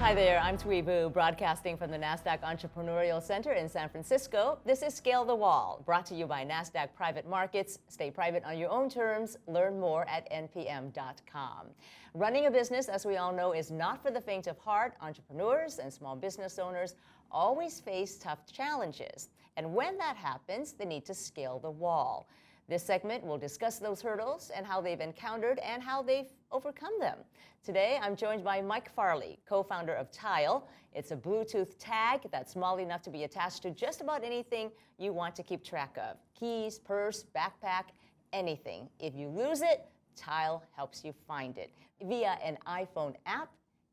Hi there, I'm Thuy Vu, broadcasting from the NASDAQ Entrepreneurial Center in San Francisco. This is Scale the Wall, brought to you by NASDAQ Private Markets. Stay private on your own terms. Learn more at npm.com. Running a business, as we all know, is not for the faint of heart. Entrepreneurs and small business owners always face tough challenges. And when that happens, they need to scale the wall. This segment will discuss those hurdles and how they've encountered and how they've overcome them. Today, I'm joined by Mike Farley, co-founder of Tile. It's a Bluetooth tag that's small enough to be attached to just about anything you want to keep track of. Keys, purse, backpack, anything. If you lose it, Tile helps you find it via an iPhone app.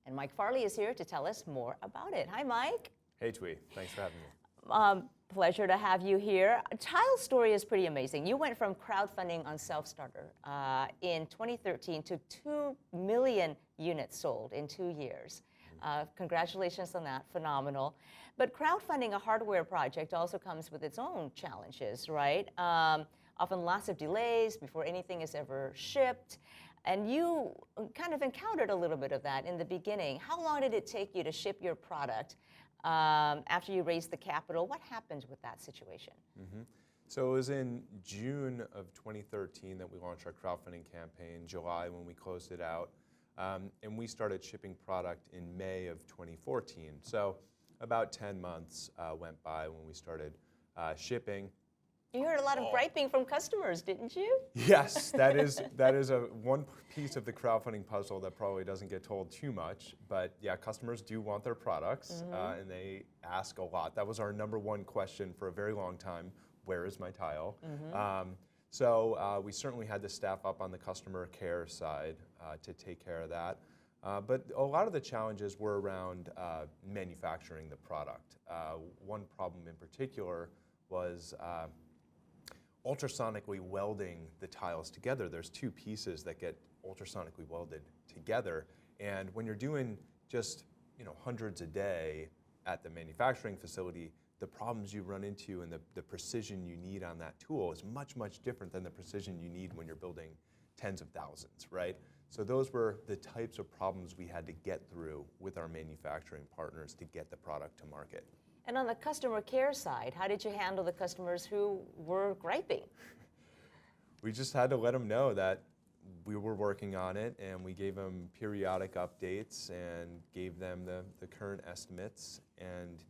And Mike Farley is here to tell us more about it. Hi, Mike. Hey, Thuy. Thanks for having me. Pleasure to have you here. Tile's story is pretty amazing. You went from crowdfunding on Self-Starter in 2013 to 2 million units sold in 2 years. Congratulations on that, phenomenal. But crowdfunding a hardware project also comes with its own challenges, right? Often lots of delays before anything is ever shipped. And you kind of encountered a little bit of that in the beginning. How long did it take you to ship your product after you raised the capital? What happened with that situation? So it was in June of 2013 that we launched our crowdfunding campaign, July when we closed it out, and we started shipping product in May of 2014. So about 10 months went by when we started shipping. You heard a lot of griping from customers, didn't you? Yes, that is one piece of the crowdfunding puzzle that probably doesn't get told too much. But yeah, customers do want their products, and they ask a lot. That was our number one question for a very long time. Where is my tile? So we certainly had to staff up on the customer care side to take care of that. But a lot of the challenges were around manufacturing the product. One problem in particular was ultrasonically welding the tiles together. There's two pieces that get ultrasonically welded together, and when you're doing just hundreds a day at the manufacturing facility, the problems you run into and the precision you need on that tool is much, much different than the precision you need when you're building tens of thousands, right? So those were the types of problems we had to get through with our manufacturing partners to get the product to market. And on the customer care side, how did you handle the customers who were griping? We just had to let them know that we were working on it, and we gave them periodic updates and gave them the current estimates, and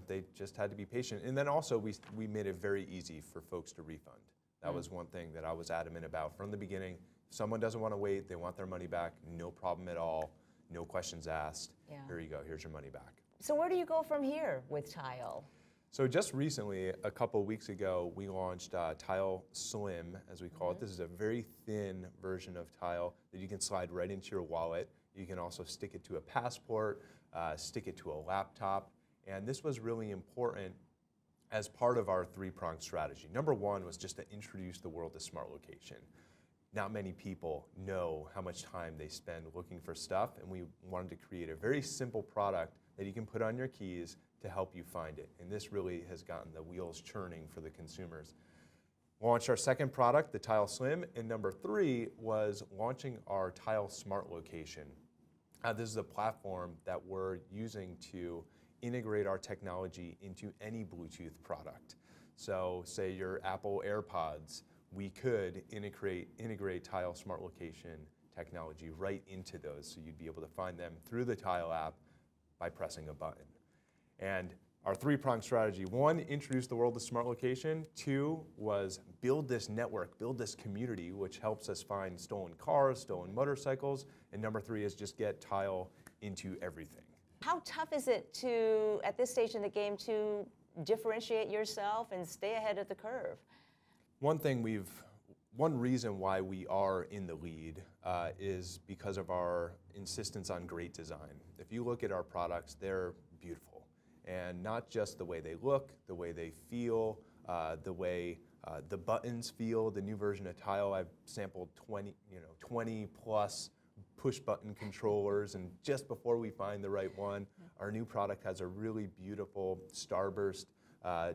they just had to be patient. And then also we made it very easy for folks to refund. That was one thing that I was adamant about from the beginning. If someone doesn't want to wait, they want their money back, no problem at all, no questions asked. Yeah. Here you go, here's your money back. So where do you go from here with Tile? So just recently, a couple weeks ago, we launched Tile Slim, as we call it. This is a very thin version of Tile that you can slide right into your wallet. You can also stick it to a passport, stick it to a laptop. And this was really important as part of our three-pronged strategy. Number one was just to introduce the world to smart location. Not many people know how much time they spend looking for stuff, and we wanted to create a very simple product that you can put on your keys to help you find it. And this really has gotten the wheels churning for the consumers. Launched our second product, the Tile Slim, and number three was launching our Tile Smart Location. This is a platform that we're using to integrate our technology into any Bluetooth product. So say your Apple AirPods, we could integrate Tile Smart Location technology right into those, so you'd be able to find them through the Tile app by pressing a button. And our three-pronged strategy: one, introduce the world to smart location. Two was build this network, build this community, which helps us find stolen cars, stolen motorcycles. And number three is just get Tile into everything. How tough is it to, at this stage in the game, to differentiate yourself and stay ahead of the curve? One reason why we are in the lead is because of our insistence on great design. If you look at our products, they're beautiful. And not just the way they look, the way they feel, the way the buttons feel. The new version of Tile, I've sampled 20 plus push button controllers, and just before we find the right one, our new product has a really beautiful starburst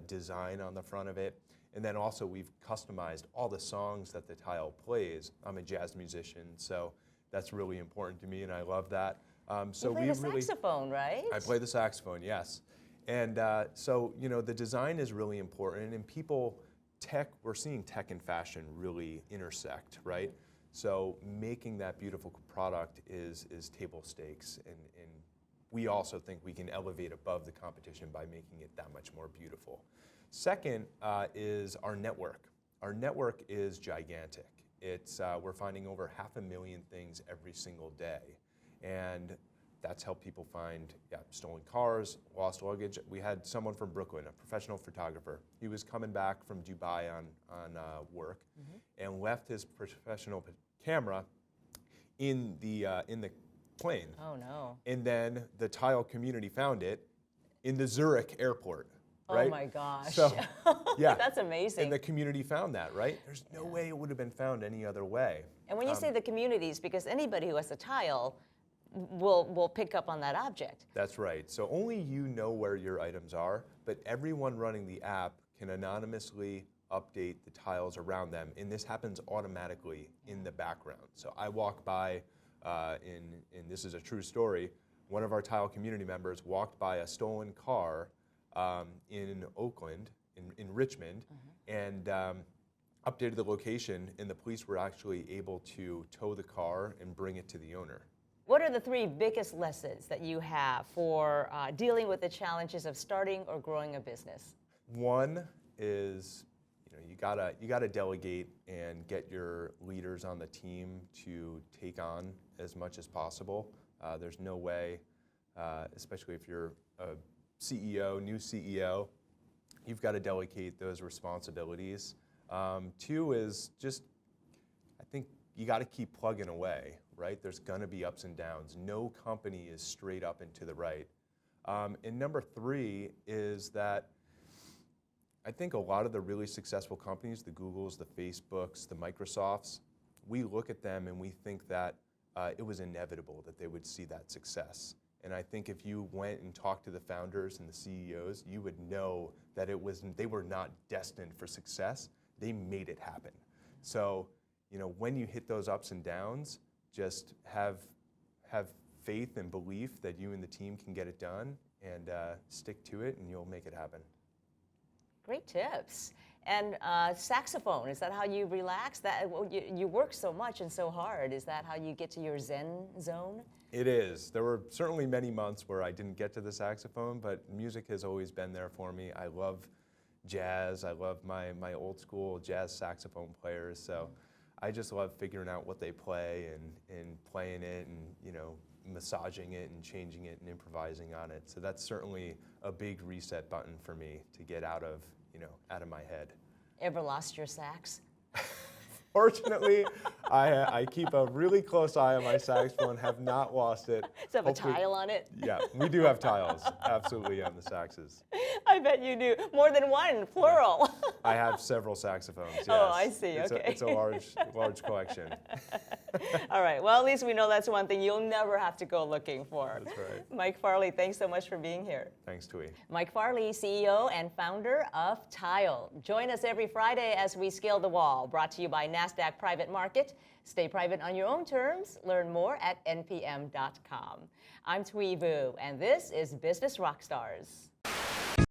design on the front of it. And then also we've customized all the songs that the Tile plays. I'm a jazz musician, so that's really important to me, and I love that. So you play the saxophone, right? I play the saxophone, yes. And so, the design is really important, and we're seeing tech and fashion really intersect, right? So making that beautiful product is table stakes, and we also think we can elevate above the competition by making it that much more beautiful. Second is our network. Our network is gigantic. We're finding over 500,000 things every single day, and that's helped people find stolen cars, lost luggage. We had someone from Brooklyn, a professional photographer. He was coming back from Dubai on work, and left his professional camera in the plane. Oh no! And then the Tile community found it in the Zurich airport. Right? Oh my gosh! So, yeah, that's amazing. And the community found that, right? There's no way it would have been found any other way. And when you say the communities, because anybody who has a tile will pick up on that object. That's right. So only you know where your items are, but everyone running the app can anonymously update the tiles around them, and this happens automatically in the background. So I walk by, and this is a true story, one of our tile community members walked by a stolen car in Oakland, in Richmond, and updated the location, and the police were actually able to tow the car and bring it to the owner. What are the 3 biggest lessons that you have for dealing with the challenges of starting or growing a business? One is, you gotta delegate and get your leaders on the team to take on as much as possible. There's no way, especially if you're a CEO, new CEO, you've got to delegate those responsibilities. 2 is just, I think you got to keep plugging away, right? There's going to be ups and downs. No company is straight up and to the right. And number 3 is that I think a lot of the really successful companies, the Googles, the Facebooks, the Microsofts, we look at them and we think that it was inevitable that they would see that success. And I think if you went and talked to the founders and the CEOs, you would know that they were not destined for success. They made it happen. So, when you hit those ups and downs, just have faith and belief that you and the team can get it done, and stick to it, and you'll make it happen. Great tips. And saxophone, is that how you relax? You work so much and so hard. Is that how you get to your Zen zone? It is. There were certainly many months where I didn't get to the saxophone, but music has always been there for me. I love jazz. I love my old school jazz saxophone players. So I just love figuring out what they play and playing it and, massaging it and changing it and improvising on it. So that's certainly a big reset button for me to get out of my head. Ever lost your sax? Fortunately, I keep a really close eye on my saxophone, have not lost it. Does it have a tile on it? Yeah, we do have tiles, absolutely, on the saxes. I bet you do. More than one, plural. I have several saxophones, yes. Oh, I see, okay. It's a large collection. All right, well, at least we know that's one thing you'll never have to go looking for. That's right. Mike Farley, thanks so much for being here. Thanks, Tui. Mike Farley, CEO and founder of Tile. Join us every Friday as we scale the wall, brought to you by NASDAQ Private Market. Stay private on your own terms. Learn more at npm.com. I'm Tui Vu, and this is Business Rockstars.